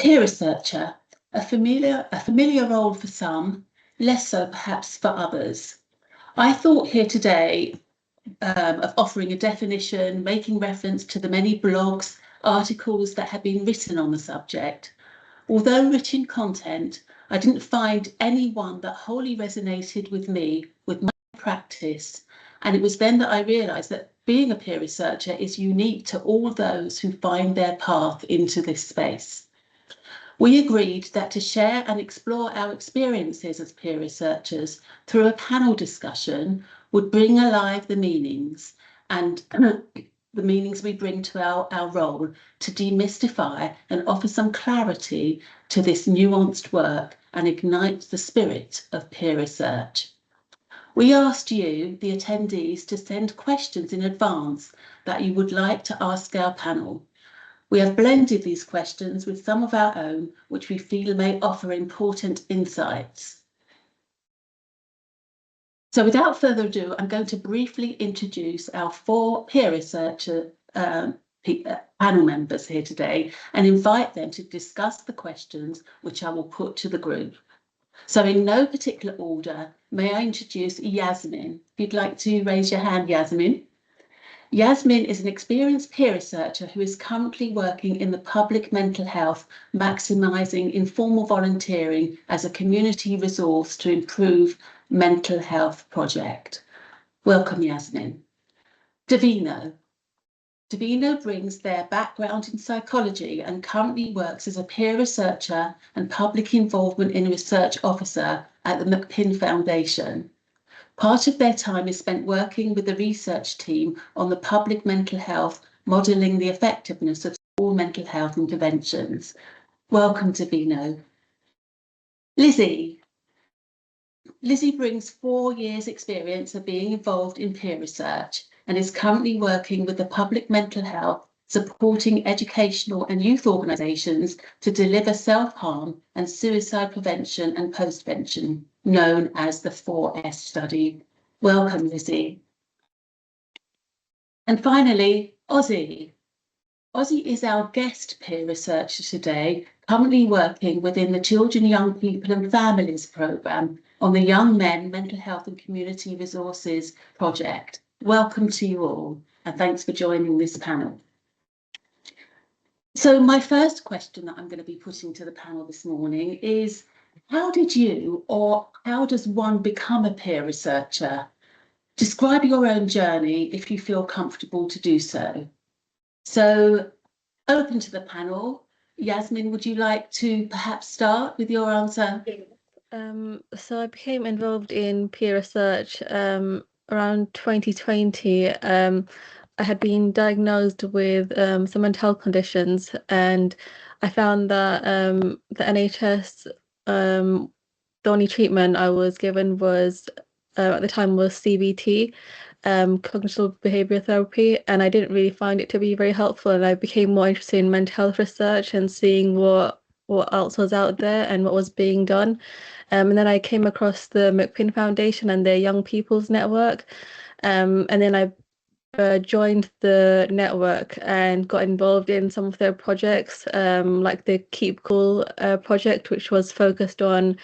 Peer researcher, a familiar role for some, less so perhaps for others. I thought here today of offering a definition, making reference to the many blogs, articles that have been written on the subject. Although rich in content, I didn't find any one that wholly resonated with me, with my practice. And it was then that I realised that being a peer researcher is unique to all those who find their path into this space. We agreed that to share and explore our experiences as peer researchers through a panel discussion would bring alive the meanings and the meanings we bring to our role to demystify and offer some clarity to this nuanced work and ignite the spirit of peer research. We asked you, the attendees, to send questions in advance that you would like to ask our panel. We have blended these questions with some of our own, which we feel may offer important insights. So without further ado, I'm going to briefly introduce our 4 peer researcher panel members here today and invite them to discuss the questions which I will put to the group. So in no particular order, may I introduce Yasmin. If you'd like to raise your hand, Yasmin. Yasmin is an experienced peer researcher who is currently working in the public mental health, maximising informal volunteering as a community resource to improve mental health project. Welcome, Yasmin. Davino. Davino brings their background in psychology and currently works as a peer researcher and public involvement in research officer at the McPin Foundation. Part of their time is spent working with the research team on the public mental health, modelling the effectiveness of all mental health interventions. Welcome, Davino. Lizzie. Lizzie brings 4 years' experience of being involved in peer research and is currently working with the public mental health, supporting educational and youth organisations to deliver self-harm and suicide prevention and postvention, known as the 4S study. Welcome, Lizzie. And finally, Ozzy. Ozzy is our guest peer researcher today, currently working within the Children, Young People and Families programme on the Young Men Mental Health and Community Resources project. Welcome to you all, and thanks for joining this panel. So my first question that I'm going to be putting to the panel this morning is, how did you, or how does one become a peer researcher? Describe your own journey if you feel comfortable to do so. So, open to the panel. Yasmin, would you like to perhaps start with your answer? So I became involved in peer research around 2020. I had been diagnosed with some mental health conditions, and I found that the NHS, the only treatment I was given was at the time was CBT, cognitive behavioral therapy, and I didn't really find it to be very helpful. And I became more interested in mental health research and seeing what else was out there and what was being done. And then I came across the McPin Foundation and their Young People's Network, and then I joined the network and got involved in some of their projects, like the Keep Cool project, which was focused on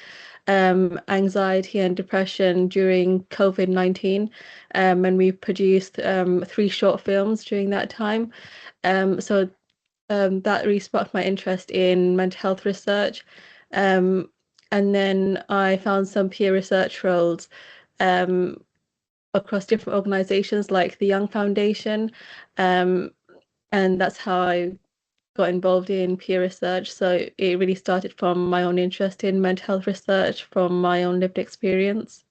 anxiety and depression during COVID-19, and we produced 3 short films during that time. So that really sparked my interest in mental health research. And then I found some peer research roles across different organizations like the Young Foundation, and that's how I got involved in peer research. So it really started from my own interest in mental health research, from my own lived experience.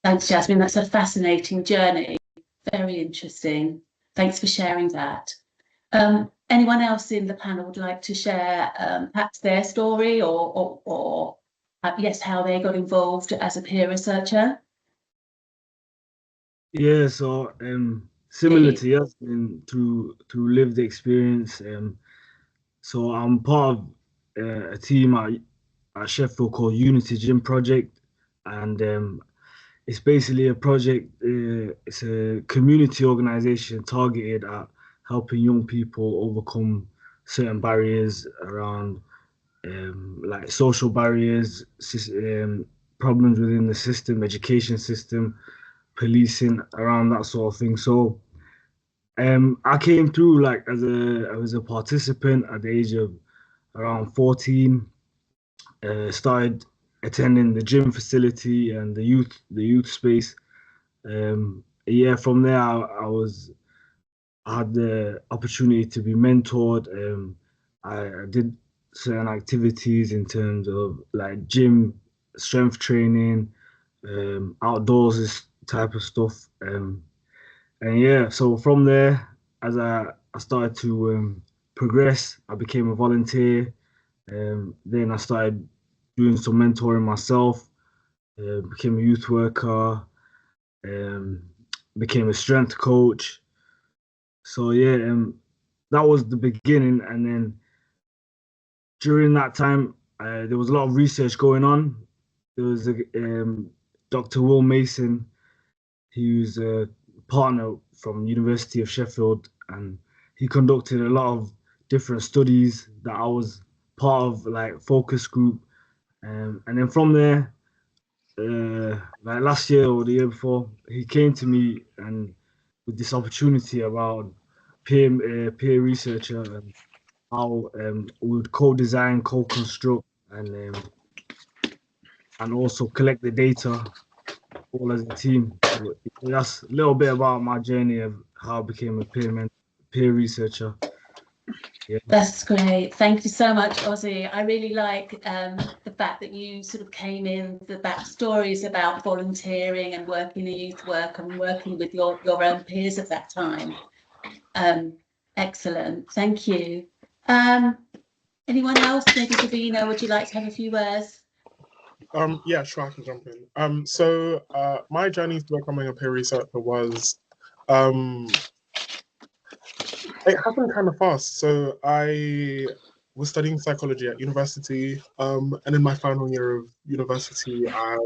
Thanks, Jasmine. That's a fascinating journey. Very interesting. Thanks for sharing that. Anyone else in the panel would like to share perhaps their story or yes, how they got involved as a peer researcher? Yeah, so similar to Yasmin, through lived experience. So I'm part of a team at Sheffield called Unity Gym Project, and it's basically a project. It's a community organisation targeted at helping young people overcome certain barriers around like social barriers, problems within the system, education system, policing, around that sort of thing. So I came through like I was a participant at the age of around 14. Started attending the gym facility and the youth space. Yeah, from there I had the opportunity to be mentored. I did certain activities in terms of like gym, strength training, outdoors type of stuff. And yeah, so from there, as I started to progress, I became a volunteer. Then I started doing some mentoring myself, became a youth worker, um, became a strength coach. So yeah, that was the beginning. And then during that time, there was a lot of research going on. There was Dr. Will Mason. He was a partner from University of Sheffield, and he conducted a lot of different studies that I was part of, like focus group. And then from there, like last year or the year before, he came to me and with this opportunity about peer researcher and how we would co-design, co-construct, and also collect the data all as a team. So that's a little bit about my journey of how I became a peer researcher. Yeah. That's great. Thank you so much, Ozzy. I really like the fact that you sort of came in, the backstories about volunteering and working in youth work and working with your own peers at that time. Excellent. Thank you. Anyone else? Maybe Davina, would you like to have a few words? Yeah, sure, I can jump in. So my journey to becoming a peer researcher was it happened kind of fast. So I was studying psychology at university, and in my final year of university, I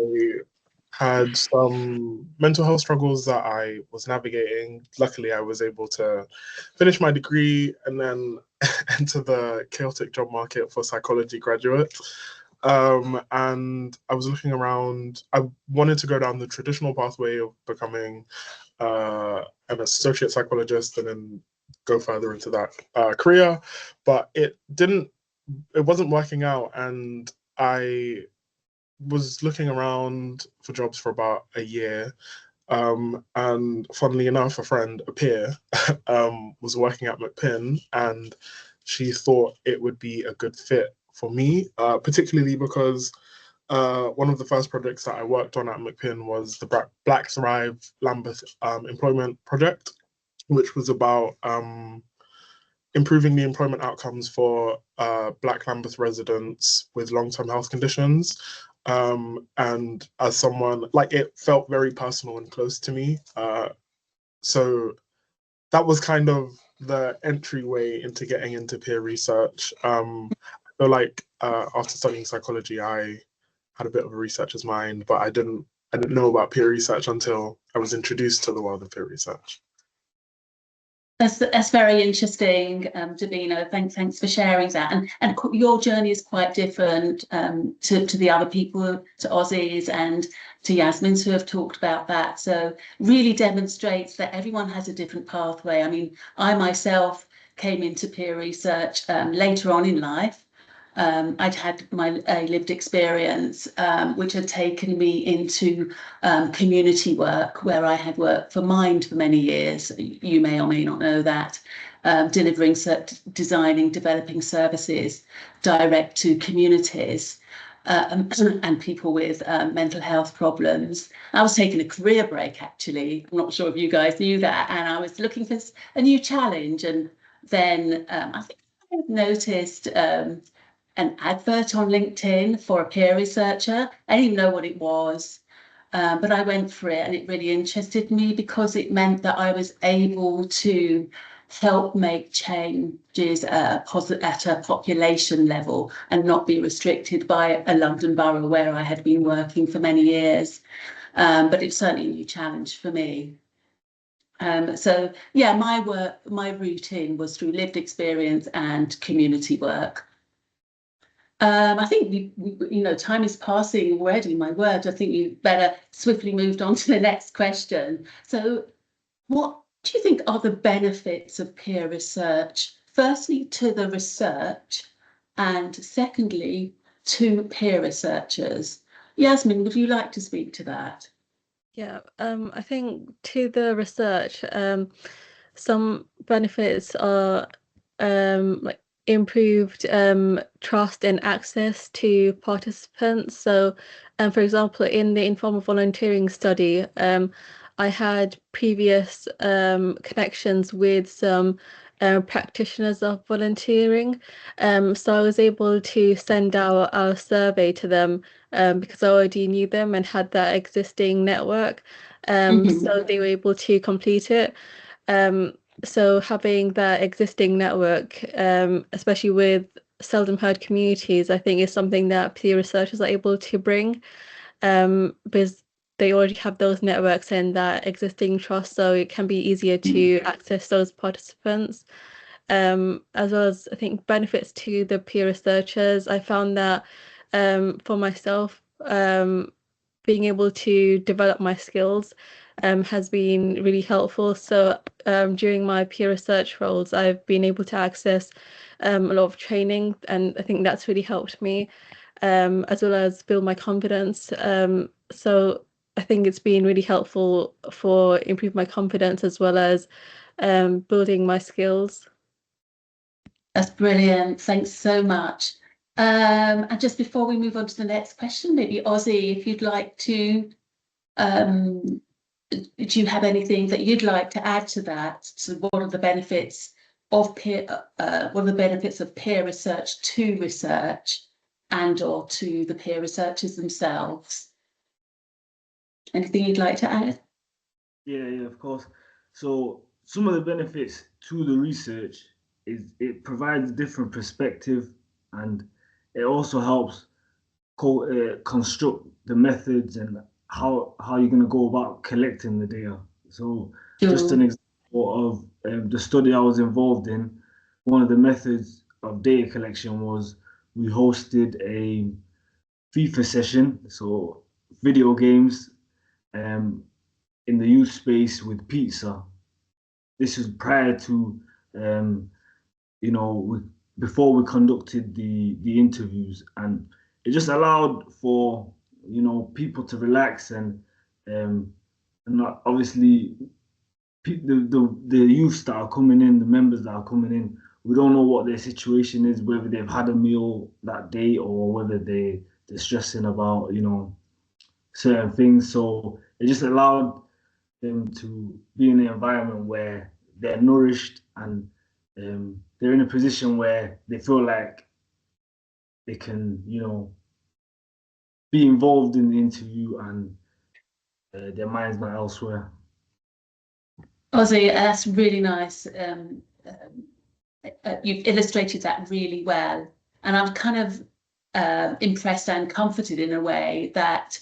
had some mental health struggles that I was navigating. Luckily, I was able to finish my degree and then enter the chaotic job market for psychology graduate. And I was looking around. I wanted to go down the traditional pathway of becoming an associate psychologist and then go further into that career, but it wasn't working out, and I was looking around for jobs for about a year. And funnily enough, a peer, was working at McPin, and she thought it would be a good fit for me, particularly because one of the first projects that I worked on at McPin was the Black Thrive Lambeth employment project, which was about improving the employment outcomes for Black Lambeth residents with long-term health conditions. And as someone, like, it felt very personal and close to me. So that was kind of the entryway into getting into peer research. I feel like after studying psychology, I had a bit of a researcher's mind, but I didn't know about peer research until I was introduced to the world of peer research. That's very interesting, Davina. Thanks for sharing that. And your journey is quite different to the other people, to Ozzy's and to Yasmin's, who have talked about that. So really demonstrates that everyone has a different pathway. I mean, I myself came into peer research later on in life. I'd had my lived experience, which had taken me into community work, where I had worked for Mind for many years. You may or may not know that, delivering, designing, developing services direct to communities and people with mental health problems. I was taking a career break, actually. I'm not sure if you guys knew that. And I was looking for a new challenge. And then I think I noticed an advert on LinkedIn for a peer researcher. I didn't even know what it was, but I went for it, and it really interested me because it meant that I was able to help make changes at a population level and not be restricted by a London borough where I had been working for many years. But it's certainly a new challenge for me. So yeah, my routine was through lived experience and community work. I think time is passing already, my word. I think you better swiftly moved on to the next question. So what do you think are the benefits of peer research? Firstly, to the research, and secondly, to peer researchers. Yasmin, would you like to speak to that? Yeah, I think to the research, some benefits are like improved trust and access to participants. So, for example, in the informal volunteering study, I had previous connections with some practitioners of volunteering. So I was able to send out our survey to them because I already knew them and had that existing network. So they were able to complete it. So having that existing network, especially with seldom heard communities, I think is something that peer researchers are able to bring, because they already have those networks and that existing trust, so it can be easier to access those participants. As well as I think benefits to the peer researchers. I found that for myself, being able to develop my skills has been really helpful. So during my peer research roles, I've been able to access a lot of training, and I think that's really helped me, as well as build my confidence. So I think it's been really helpful for improving my confidence as well as building my skills. That's brilliant. Thanks so much. And just before we move on to the next question, maybe Ozzy, if you'd like to, do you have anything that you'd like to add to that? So what are the benefits of peer research to research and/or to the peer researchers themselves? Anything you'd like to add? Yeah, of course. So some of the benefits to the research is it provides a different perspective, and it also helps construct the methods and how you're going to go about collecting the data. So just an example of the study I was involved in, one of the methods of data collection was we hosted a FIFA session, so video games, um, in the youth space with pizza. This was prior to, um, before we conducted the interviews, and it just allowed for people to relax um, and not obviously the youths that are coming in, the members that are coming in. We don't know what their situation is, whether they've had a meal that day or whether they're stressing about certain things. So it just allowed them to be in an environment where they're nourished and they're in a position where they feel like they can, be involved in the interview and their mind's not elsewhere. Ozzy, that's really nice. You've illustrated that really well, and I'm kind of impressed and comforted in a way that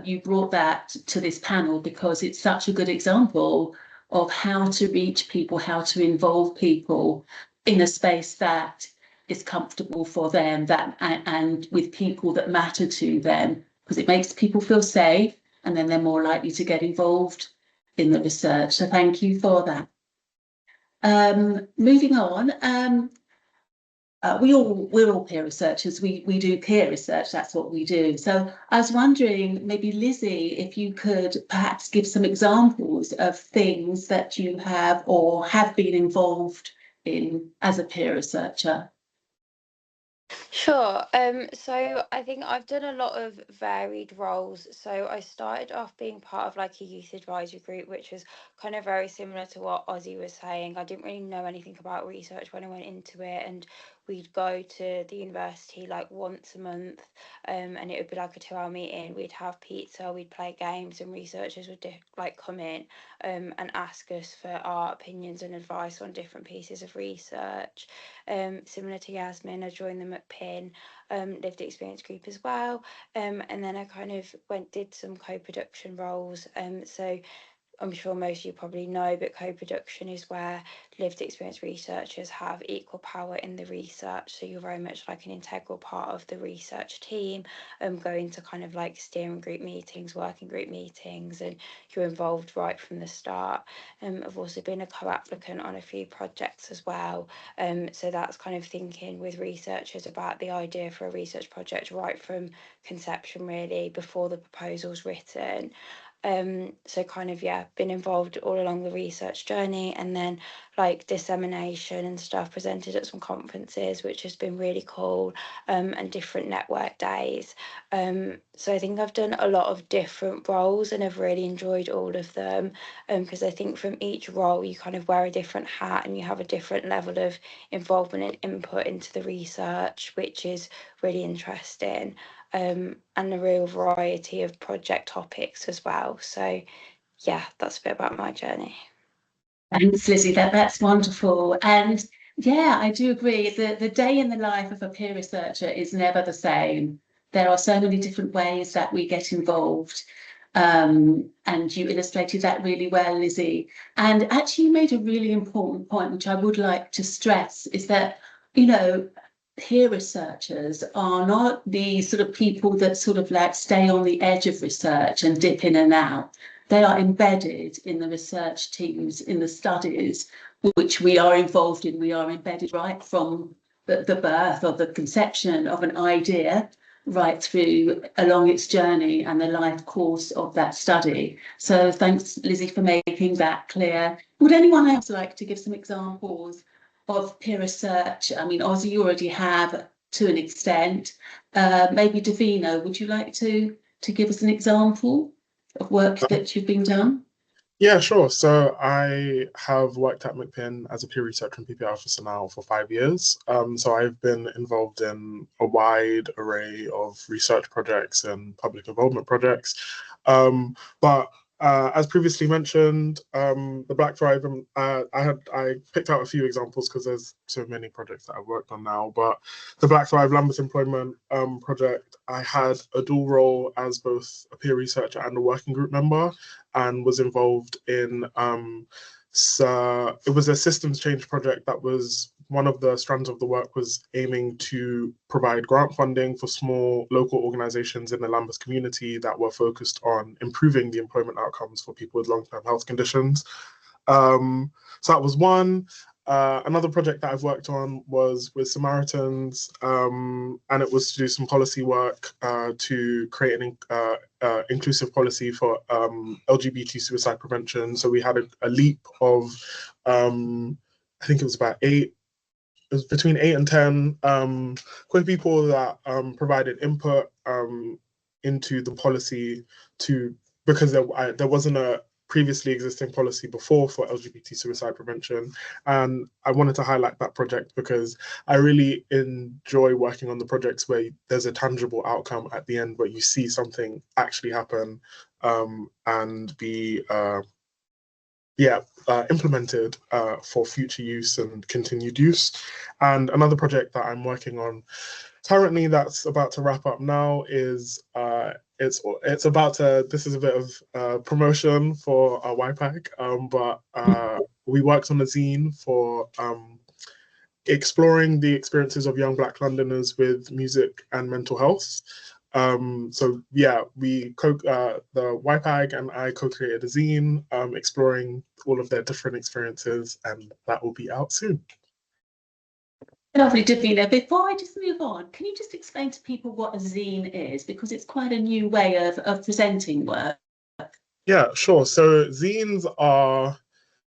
you brought that to this panel, because it's such a good example of how to reach people, how to involve people in a space that is comfortable for them, and with people that matter to them, because it makes people feel safe, and then they're more likely to get involved in the research. So thank you for that. Moving on, we're all peer researchers. We do peer research. That's what we do. So I was wondering, maybe Lizzie, if you could perhaps give some examples of things that you have or have been involved in as a peer researcher. Sure. So I think I've done a lot of varied roles. So I started off being part of like a youth advisory group, which was kind of very similar to what Ozzy was saying. I didn't really know anything about research when I went into it, and we'd go to the university like once a month, and it would be like a 2-hour meeting. We'd have pizza, we'd play games, and researchers would like come in and ask us for our opinions and advice on different pieces of research. Similar to Yasmin, I joined them at PIN, lived experience group as well, and then I kind of did some co-production roles. So I'm sure most of you probably know, but co-production is where lived experience researchers have equal power in the research. So you're very much like an integral part of the research team, going to kind of like steering group meetings, working group meetings, and you're involved right from the start. I've also been a co-applicant on a few projects as well. So that's kind of thinking with researchers about the idea for a research project right from conception, really, before the proposal's written. So kind of, yeah, been involved all along the research journey, and then like dissemination and stuff, presented at some conferences, which has been really cool, and different network days. So I think I've done a lot of different roles and I've really enjoyed all of them, because I think from each role you kind of wear a different hat and you have a different level of involvement and input into the research, which is really interesting. And a real variety of project topics as well. So yeah, that's a bit about my journey. Thanks, Lizzie. That's wonderful. And yeah, I do agree. The day in the life of a peer researcher is never the same. There are so many different ways that we get involved. And you illustrated that really well, Lizzie. And actually, you made a really important point, which I would like to stress, is that, you know, peer researchers are not the sort of people that sort of like stay on the edge of research and dip in and out. They are embedded in the research teams, in the studies which we are involved in. We are embedded right from the birth or the conception of an idea right through along its journey and the life course of that study. So thanks, Lizzie, for making that clear. Would anyone else like to give some examples of peer research? I mean, Ozzy, you already have to an extent. Maybe Davina, would you like to give us an example of work that you've been done? Yeah, sure. So I have worked at McPin as a peer researcher and PPI officer now for 5 years. So I've been involved in a wide array of research projects and public involvement projects. But as previously mentioned, the Black Thrive, I picked out a few examples because there's so many projects that I've worked on now. But the Black Thrive Lambeth Employment project, I had a dual role as both a peer researcher and a working group member, and was involved in it was a systems change project that was one of the strands of the work was aiming to provide grant funding for small local organizations in the Lambeth community that were focused on improving the employment outcomes for people with long-term health conditions. So that was one. Another project that I've worked on was with Samaritans, and it was to do some policy work to create an inclusive policy for LGBT suicide prevention. So we had a leap of, I think it was about between 8 and 10 queer people that provided input into the policy because there wasn't a previously existing policy before for LGBT suicide prevention. And I wanted to highlight that project because I really enjoy working on the projects where there's a tangible outcome at the end, where you see something actually happen and be implemented for future use and continued use. And another project that I'm working on currently that's about to wrap up now is it's about to, this is a bit of promotion for our YPAC, but we worked on a zine for exploring the experiences of young Black Londoners with music and mental health. So yeah, the YPAG and I co-created a zine exploring all of their different experiences, and that will be out soon. Lovely, Davina. Before I just move on, can you just explain to people what a zine is? Because it's quite a new way of presenting work. Yeah, sure. So zines are,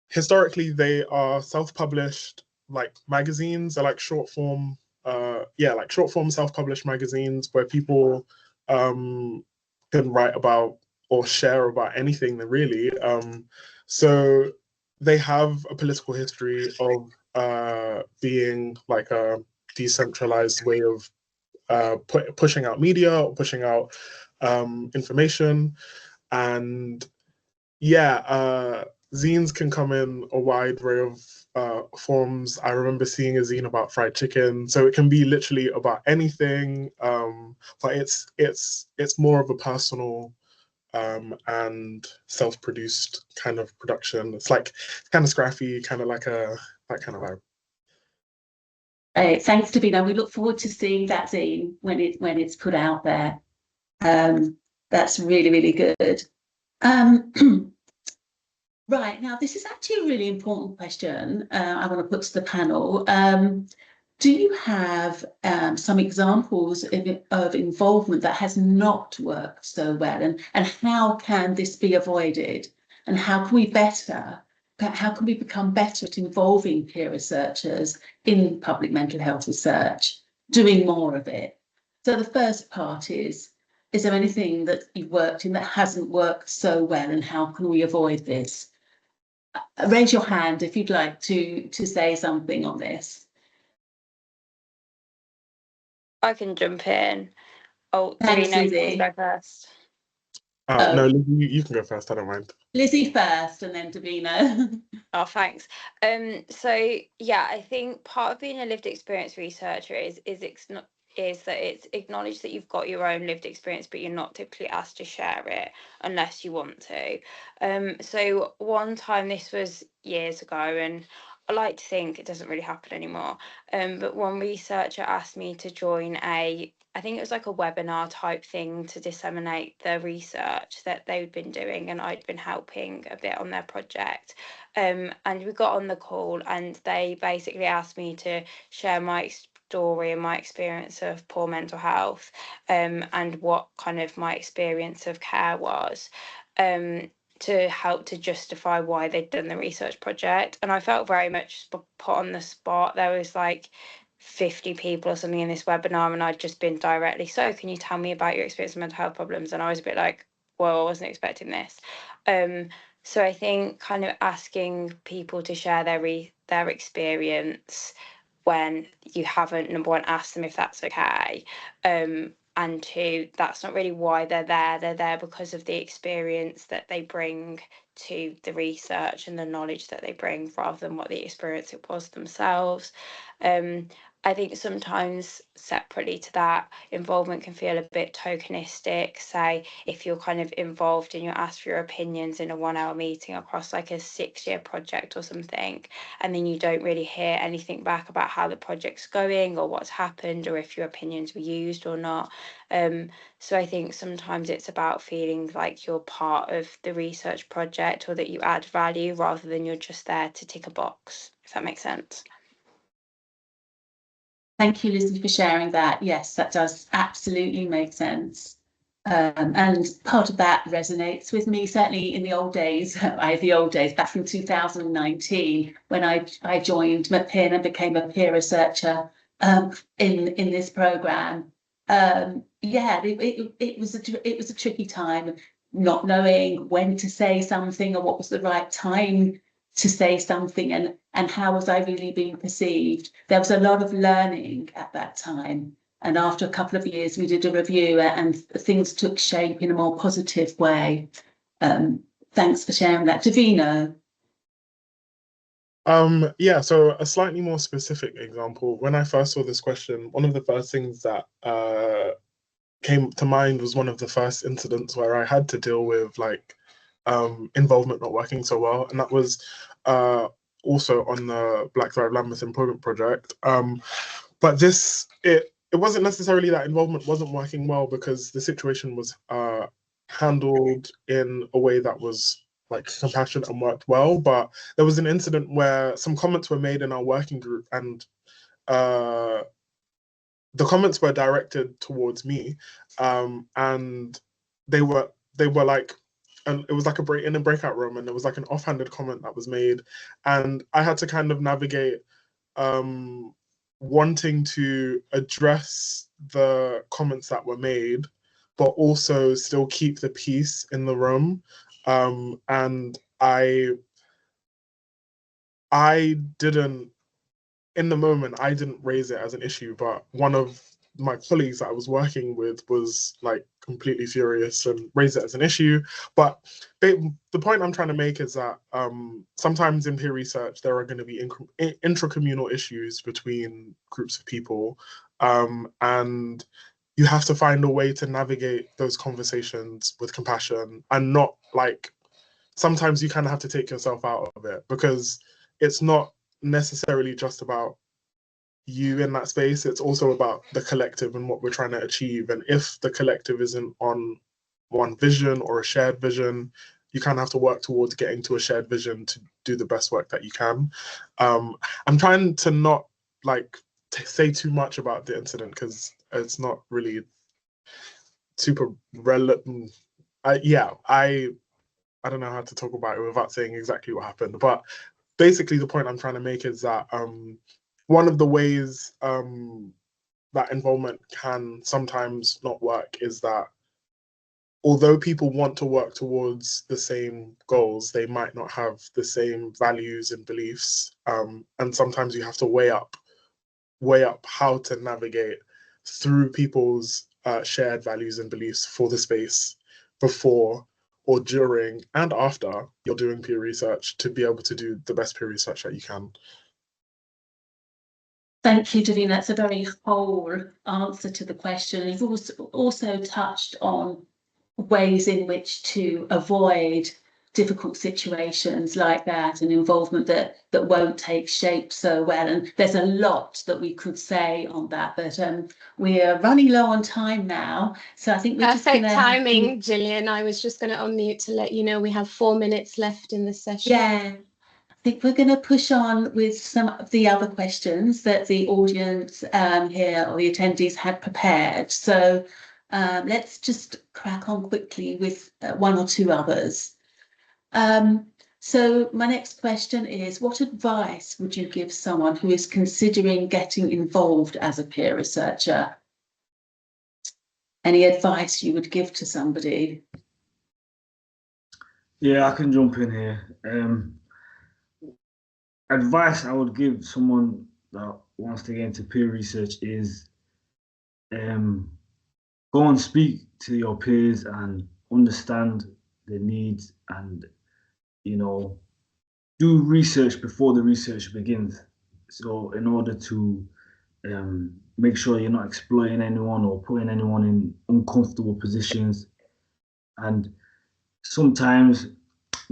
historically, they are self-published like magazines. They're like short form, self-published magazines where people can write about or share about anything really. So they have a political history of being like a decentralized way of pushing out media or pushing out information. And yeah, zines can come in a wide array of forms. I remember seeing a zine about fried chicken, so it can be literally about anything. But it's more of a personal and self-produced kind of production. It's like kind of scrappy, kind of like that kind of vibe. Thanks, Davina. We look forward to seeing that zine when it's put out there. That's really, really good. Right, now this is actually a really important question I want to put to the panel. Do you have some examples of involvement that has not worked so well, and how can this be avoided? And how can we become better at involving peer researchers in public mental health research, doing more of it? So the first part is there anything that you've worked in that hasn't worked so well, and how can we avoid this? Raise your hand if you'd like to say something on this. I can jump in. Oh, Thanks, Davina, you Lizzie. can go first. No, Lizzie, you can go first. I don't mind. Lizzie first, and then Davina. Oh, thanks. So yeah, I think part of being a lived experience researcher is that it's acknowledged that you've got your own lived experience, but you're not typically asked to share it unless you want to. So one time, this was years ago, and I like to think it doesn't really happen anymore. But one researcher asked me to join I think it was like a webinar type thing to disseminate the research that they'd been doing, and I'd been helping a bit on their project. And we got on the call, and they basically asked me to share my story and my experience of poor mental health, and what kind of my experience of care was, to help to justify why they'd done the research project. And I felt very much put on the spot. There was like 50 people or something in this webinar, and I'd just been directly, so can you tell me about your experience of mental health problems? And I was a bit like, well, I wasn't expecting this. So I think kind of asking people to share their experience when you haven't, number one, asked them if that's okay, and two, that's not really why they're there. They're there because of the experience that they bring to the research and the knowledge that they bring, rather than what the experience it was themselves. I think sometimes separately to that, involvement can feel a bit tokenistic. Say, if you're kind of involved and you're asked for your opinions in a 1 hour meeting across like a 6-year project or something, and then you don't really hear anything back about how the project's going or what's happened, or if your opinions were used or not. So I think sometimes it's about feeling like you're part of the research project, or that you add value, rather than you're just there to tick a box, if that makes sense. Thank you, Lizzie, for sharing that. Yes, that does absolutely make sense. And part of that resonates with me, certainly in the old days, back in 2019, when I joined McPin and became a peer researcher in this programme. Yeah, it was a tricky time, not knowing when to say something or what was the right time to say something, and how was I really being perceived. There was a lot of learning at that time, and after a couple of years we did a review, and things took shape in a more positive way. Thanks for sharing that. Davina. Yeah, so a slightly more specific example. When I first saw this question, one of the first things that came to mind was one of the first incidents where I had to deal with like involvement not working so well, and that was also on the Black Thrive Lambeth Employment Project. But it wasn't necessarily that involvement wasn't working well, because the situation was handled in a way that was like compassionate and worked well. But there was an incident where some comments were made in our working group, and the comments were directed towards me, and they were like, and it was like in a breakout room, and there was like an offhanded comment that was made, and I had to kind of navigate wanting to address the comments that were made, but also still keep the peace in the room. And I didn't, in the moment, I didn't raise it as an issue, but one of my colleagues that I was working with was like completely furious and raised it as an issue. But the point I'm trying to make is that sometimes in peer research, there are going to be intracommunal issues between groups of people. And you have to find a way to navigate those conversations with compassion, and not like, sometimes you kind of have to take yourself out of it, because it's not necessarily just about you in that space. It's also about the collective and what we're trying to achieve. And if the collective isn't on one vision or a shared vision, you kind of have to work towards getting to a shared vision to do the best work that you can. I'm trying to not like say too much about the incident, because it's not really super relevant. I don't know how to talk about it without saying exactly what happened, but basically the point I'm trying to make is that one of the ways that involvement can sometimes not work is that although people want to work towards the same goals, they might not have the same values and beliefs, and sometimes you have to weigh up how to navigate through people's shared values and beliefs for the space before or during and after you're doing peer research, to be able to do the best peer research that you can. Thank you, Davina. That's a very whole answer to the question. You've also touched on ways in which to avoid difficult situations like that, and involvement that won't take shape so well. And there's a lot that we could say on that, but we're running low on time now, so I think we're just Perfect gonna timing, Gillian. I was just going to unmute to let you know we have 4 minutes left in the session. Yeah, I think we're going to push on with some of the other questions that the audience here, or the attendees, had prepared. So let's just crack on quickly with 1 or 2 others. So my next question is, what advice would you give someone who is considering getting involved as a peer researcher? Any advice you would give to somebody? Yeah, I can jump in here. Advice I would give someone that wants to get into peer research is go and speak to your peers and understand their needs, and do research before the research begins. So in order to make sure you're not exploiting anyone or putting anyone in uncomfortable positions. And sometimes,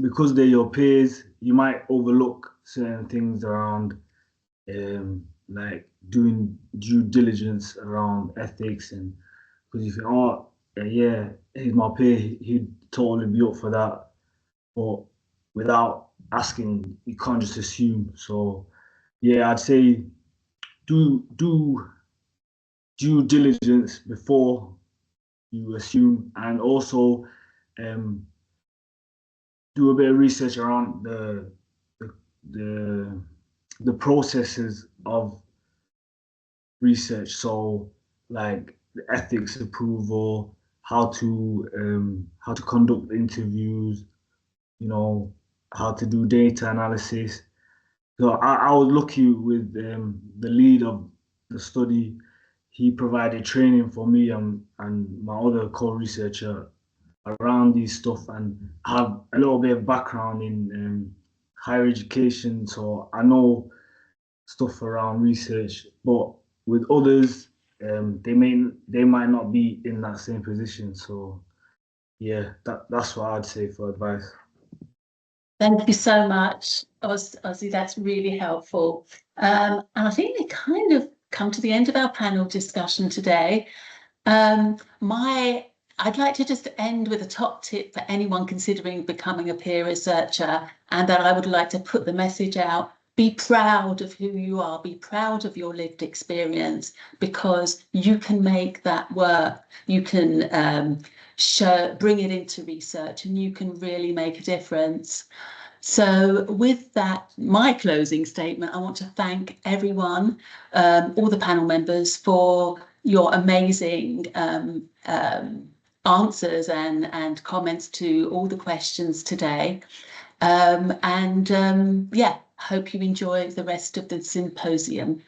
because they're your peers, you might overlook certain things around like doing due diligence around ethics, and because you think, oh yeah, he's my peer, he'd totally be up for that, but without asking, you can't just assume. So yeah, I'd say do due diligence before you assume, and also do a bit of research around the processes of research. So like the ethics approval, how to conduct interviews, how to do data analysis. So I was lucky with the lead of the study. He provided training for me and my other co-researcher around these stuff, and have a little bit of background in higher education, so I know stuff around research. But with others, they might not be in that same position. So yeah, that's what I'd say for advice. Thank you so much, Ozzy. That's really helpful. And I think we kind of come to the end of our panel discussion today. I'd like to just end with a top tip for anyone considering becoming a peer researcher, and that I would like to put the message out: be proud of who you are, be proud of your lived experience, because you can make that work. You can bring it into research, and you can really make a difference. So with that, my closing statement, I want to thank everyone, all the panel members, for your amazing answers and comments to all the questions today. Yeah, hope you enjoy the rest of the symposium.